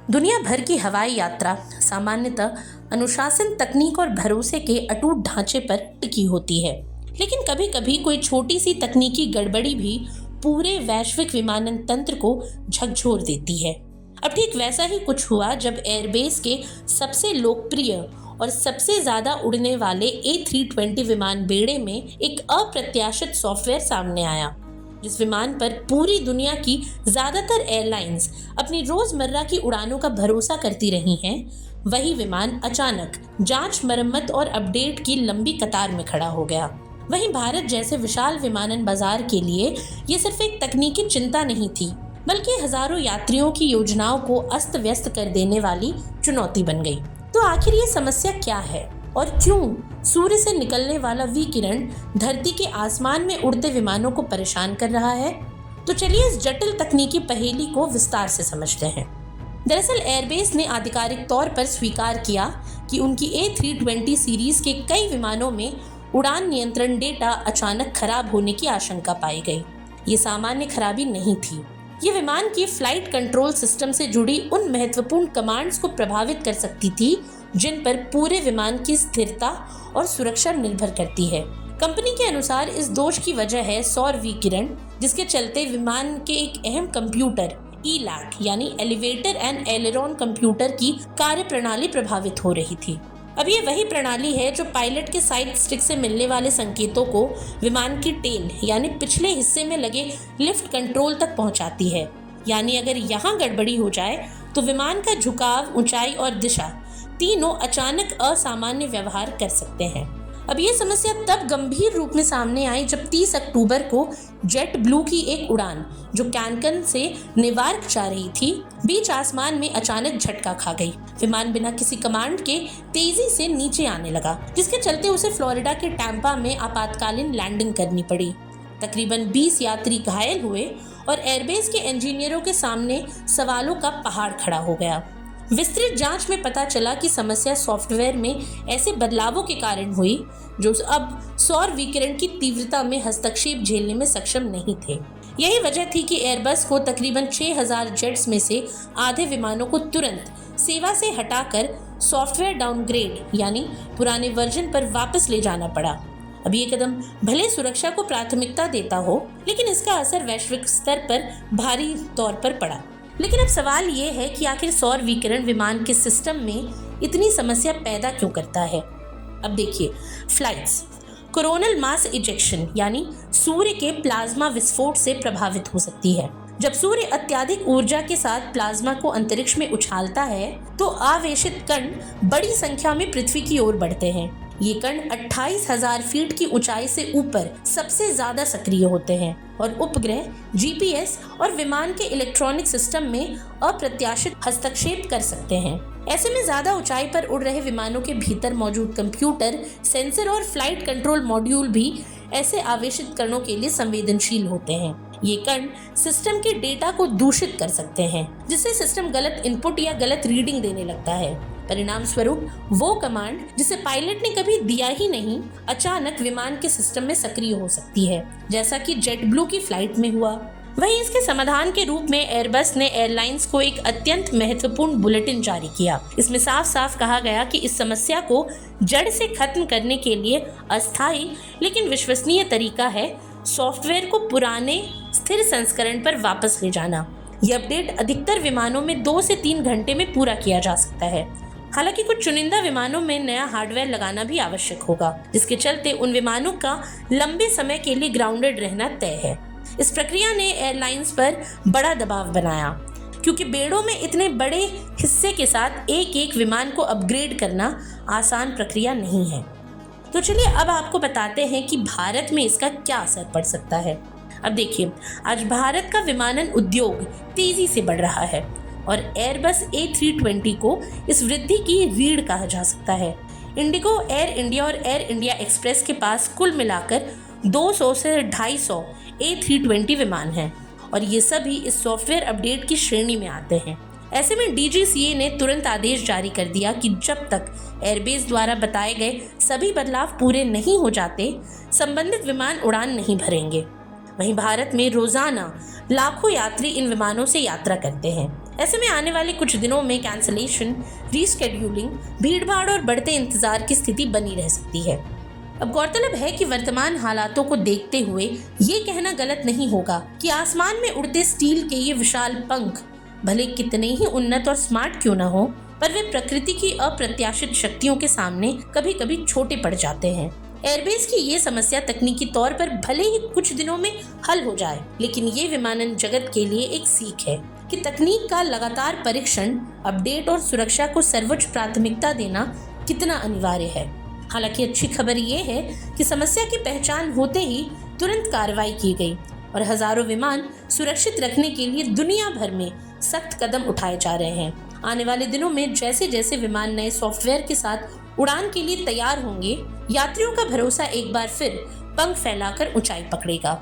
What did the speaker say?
दुनिया भर की हवाई यात्रा सामान्यतः अनुशासन, तकनीक और भरोसे के अटूट ढांचे पर टिकी होती है। लेकिन कभी कभी कोई छोटी सी तकनीकी गड़बड़ी भी पूरे वैश्विक विमानन तंत्र को झकझोर देती है। अब ठीक वैसा ही कुछ हुआ जब एयरबेस के सबसे लोकप्रिय और सबसे ज्यादा उड़ने वाले A320 विमान बेड़े में एक अप्रत्याशित सॉफ्टवेयर सामने आया। जिस विमान पर पूरी दुनिया की ज्यादातर एयरलाइंस अपनी रोजमर्रा की उड़ानों का भरोसा करती रही हैं, वही विमान अचानक जांच, मरम्मत और अपडेट की लंबी कतार में खड़ा हो गया। वहीं भारत जैसे विशाल विमानन बाजार के लिए ये सिर्फ एक तकनीकी चिंता नहीं थी, बल्कि हजारों यात्रियों की योजनाओं को अस्त व्यस्त कर देने वाली चुनौती बन गई। तो आखिर ये समस्या क्या है और क्यों सूर्य से निकलने वाला विकिरण धरती के आसमान में उड़ते विमानों को परेशान कर रहा है? तो चलिए इस जटिल तकनीकी पहेली को विस्तार से समझते हैं। दरअसल एयरबेस ने आधिकारिक तौर पर स्वीकार किया कि उनकी A320 सीरीज के कई विमानों में उड़ान नियंत्रण डेटा अचानक खराब होने की आशंका पाई गई। ये सामान्य खराबी नहीं थी, ये विमान की फ्लाइट कंट्रोल सिस्टम से जुड़ी उन महत्वपूर्ण कमांड्स को प्रभावित कर सकती थी जिन पर पूरे विमान की स्थिरता और सुरक्षा निर्भर करती है। कंपनी के अनुसार इस दोष की वजह है सौर विकिरण, जिसके चलते विमान के एक अहम कंप्यूटर ELAC यानी एलिवेटर एंड एलेरॉन कंप्यूटर की कार्यप्रणाली प्रभावित हो रही थी। अब ये वही प्रणाली है जो पायलट के साइड स्टिक से मिलने वाले संकेतों को विमान की टेल यानी पिछले हिस्से में लगे लिफ्ट कंट्रोल तक पहुंचाती है। यानी अगर यहाँ गड़बड़ी हो जाए तो विमान का झुकाव, ऊंचाई और दिशा तीनों अचानक असामान्य व्यवहार कर सकते हैं। अब ये समस्या तब गंभीर रूप में सामने आई जब 30 अक्टूबर को जेट ब्लू की एक उड़ान जो कैनकन से नेवार्क जा रही थी, बीच आसमान में अचानक झटका खा गई। विमान बिना किसी कमांड के तेजी से नीचे आने लगा, जिसके चलते उसे फ्लोरिडा के टैंपा में आपातकालीन लैंडिंग करनी पड़ी। तकरीबन 20 यात्री घायल हुए और एयरबेस के इंजीनियरों के सामने सवालों का पहाड़ खड़ा हो गया। विस्तृत जांच में पता चला कि समस्या सॉफ्टवेयर में ऐसे बदलावों के कारण हुई जो अब सौर विकिरण की तीव्रता में हस्तक्षेप झेलने में सक्षम नहीं थे। यही वजह थी कि एयरबस को तकरीबन 6000 जेट्स में से आधे विमानों को तुरंत सेवा से हटाकर सॉफ्टवेयर डाउनग्रेड यानी पुराने वर्जन पर वापस ले जाना पड़ा। अब ये कदम भले सुरक्षा को प्राथमिकता देता हो, लेकिन इसका असर वैश्विक स्तर पर भारी तौर पर पड़ा। लेकिन अब सवाल ये है कि आखिर सौर विकिरण विमान के सिस्टम में इतनी समस्या पैदा क्यों करता है? अब देखिए, फ्लाइट्स कोरोनल मास इजेक्शन यानी सूर्य के प्लाज्मा विस्फोट से प्रभावित हो सकती है। जब सूर्य अत्यधिक ऊर्जा के साथ प्लाज्मा को अंतरिक्ष में उछालता है तो आवेशित कण बड़ी संख्या में पृथ्वी की ओर बढ़ते हैं। ये कण 28,000 फीट की ऊंचाई से ऊपर सबसे ज्यादा सक्रिय होते हैं और उपग्रह, GPS और विमान के इलेक्ट्रॉनिक सिस्टम में अप्रत्याशित हस्तक्षेप कर सकते हैं। ऐसे में ज्यादा ऊंचाई पर उड़ रहे विमानों के भीतर मौजूद कंप्यूटर, सेंसर और फ्लाइट कंट्रोल मॉड्यूल भी ऐसे आवेशित कणों के लिए संवेदनशील होते हैं। ये कण सिस्टम के डेटा को दूषित कर सकते हैं, जिससे सिस्टम गलत इनपुट या गलत रीडिंग देने लगता है। परिणाम स्वरूप वो कमांड जिसे पायलट ने कभी दिया ही नहीं, अचानक विमान के सिस्टम में सक्रिय हो सकती है, जैसा कि जेट ब्लू की फ्लाइट में हुआ। वहीं इसके समाधान के रूप में एयरबस ने एयरलाइंस को एक अत्यंत महत्वपूर्ण बुलेटिन जारी किया। इसमें साफ साफ कहा गया कि इस समस्या को जड़ से खत्म करने के लिए अस्थायी लेकिन विश्वसनीय तरीका है सॉफ्टवेयर को पुराने स्थिर संस्करण पर वापस ले जाना। यह अपडेट अधिकतर विमानों में 2 से 3 घंटे में पूरा किया जा सकता है। हालांकि कुछ चुनिंदा विमानों में नया हार्डवेयर लगाना भी आवश्यक होगा, जिसके चलते उन विमानों का लंबे समय के लिए ग्राउंडेड रहना तय है। इस प्रक्रिया ने एयरलाइंस पर बड़ा दबाव बनाया, क्योंकि बेड़ों में इतने बड़े हिस्से के साथ एक एक विमान को अपग्रेड करना आसान प्रक्रिया नहीं है। तो चलिए अब आपको बताते हैं कि भारत में इसका क्या असर पड़ सकता है। अब देखिए, आज भारत का विमानन उद्योग तेजी से बढ़ रहा है और एयरबस A320 को इस वृद्धि की रीढ़ कहा जा सकता है। इंडिगो, एयर इंडिया और एयर इंडिया एक्सप्रेस के पास कुल मिलाकर 200 से 250 A320 विमान हैं और ये सभी इस सॉफ्टवेयर अपडेट की श्रेणी में आते हैं। ऐसे में DGCA ने तुरंत आदेश जारी कर दिया कि जब तक एयरबेस द्वारा बताए गए सभी बदलाव पूरे नहीं हो जाते, संबंधित विमान उड़ान नहीं भरेंगे। वहीं भारत में रोजाना लाखों यात्री इन विमानों से यात्रा करते हैं। ऐसे में आने वाले कुछ दिनों में कैंसलेशन, रीस्केड्यूलिंग, भीड़भाड़ और बढ़ते इंतजार की स्थिति बनी रह सकती है। अब गौरतलब है कि वर्तमान हालातों को देखते हुए ये कहना गलत नहीं होगा कि आसमान में उड़ते स्टील के ये विशाल पंख भले कितने ही उन्नत और स्मार्ट क्यों न हो, पर वे प्रकृति की अप्रत्याशित शक्तियों के सामने कभी कभी छोटे पड़ जाते हैं। एयरबेस की ये समस्या तकनीकी तौर पर भले ही कुछ दिनों में हल हो जाए, लेकिन ये विमानन जगत के लिए एक सीख है कि तकनीक का लगातार परीक्षण, अपडेट और सुरक्षा को सर्वोच्च प्राथमिकता देना कितना अनिवार्य है। हालांकि अच्छी खबर ये है कि समस्या की पहचान होते ही तुरंत कार्रवाई की गई और हजारों विमान सुरक्षित रखने के लिए दुनिया भर में सख्त कदम उठाए जा रहे हैं। आने वाले दिनों में जैसे जैसे विमान नए सॉफ्टवेयर के साथ उड़ान के लिए तैयार होंगे, यात्रियों का भरोसा एक बार फिर पंख फैलाकर ऊंचाई पकड़ेगा।